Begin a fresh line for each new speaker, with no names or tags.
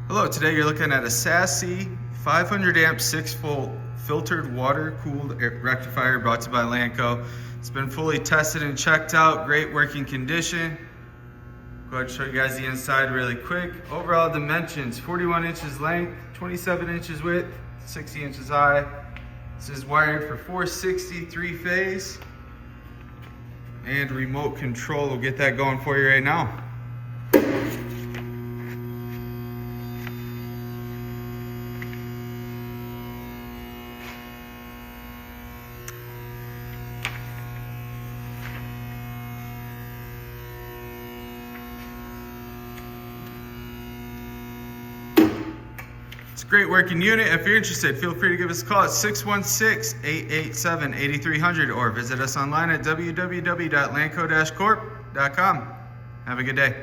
Hello, today you're looking at a Sassc 500 amp 6-volt filtered water cooled rectifier brought to you by Lanco. It's been fully tested and checked out, great working condition. Go ahead and show you guys the inside really quick. Overall dimensions, 41 inches length, 27 inches width, 60 inches high. This is wired for 460 3-phase and remote control. We'll get that going for you right now. It's a great working unit. If you're interested, feel free to give us a call at 616-887-8300 or visit us online at www.lanco-corp.com. Have a good day.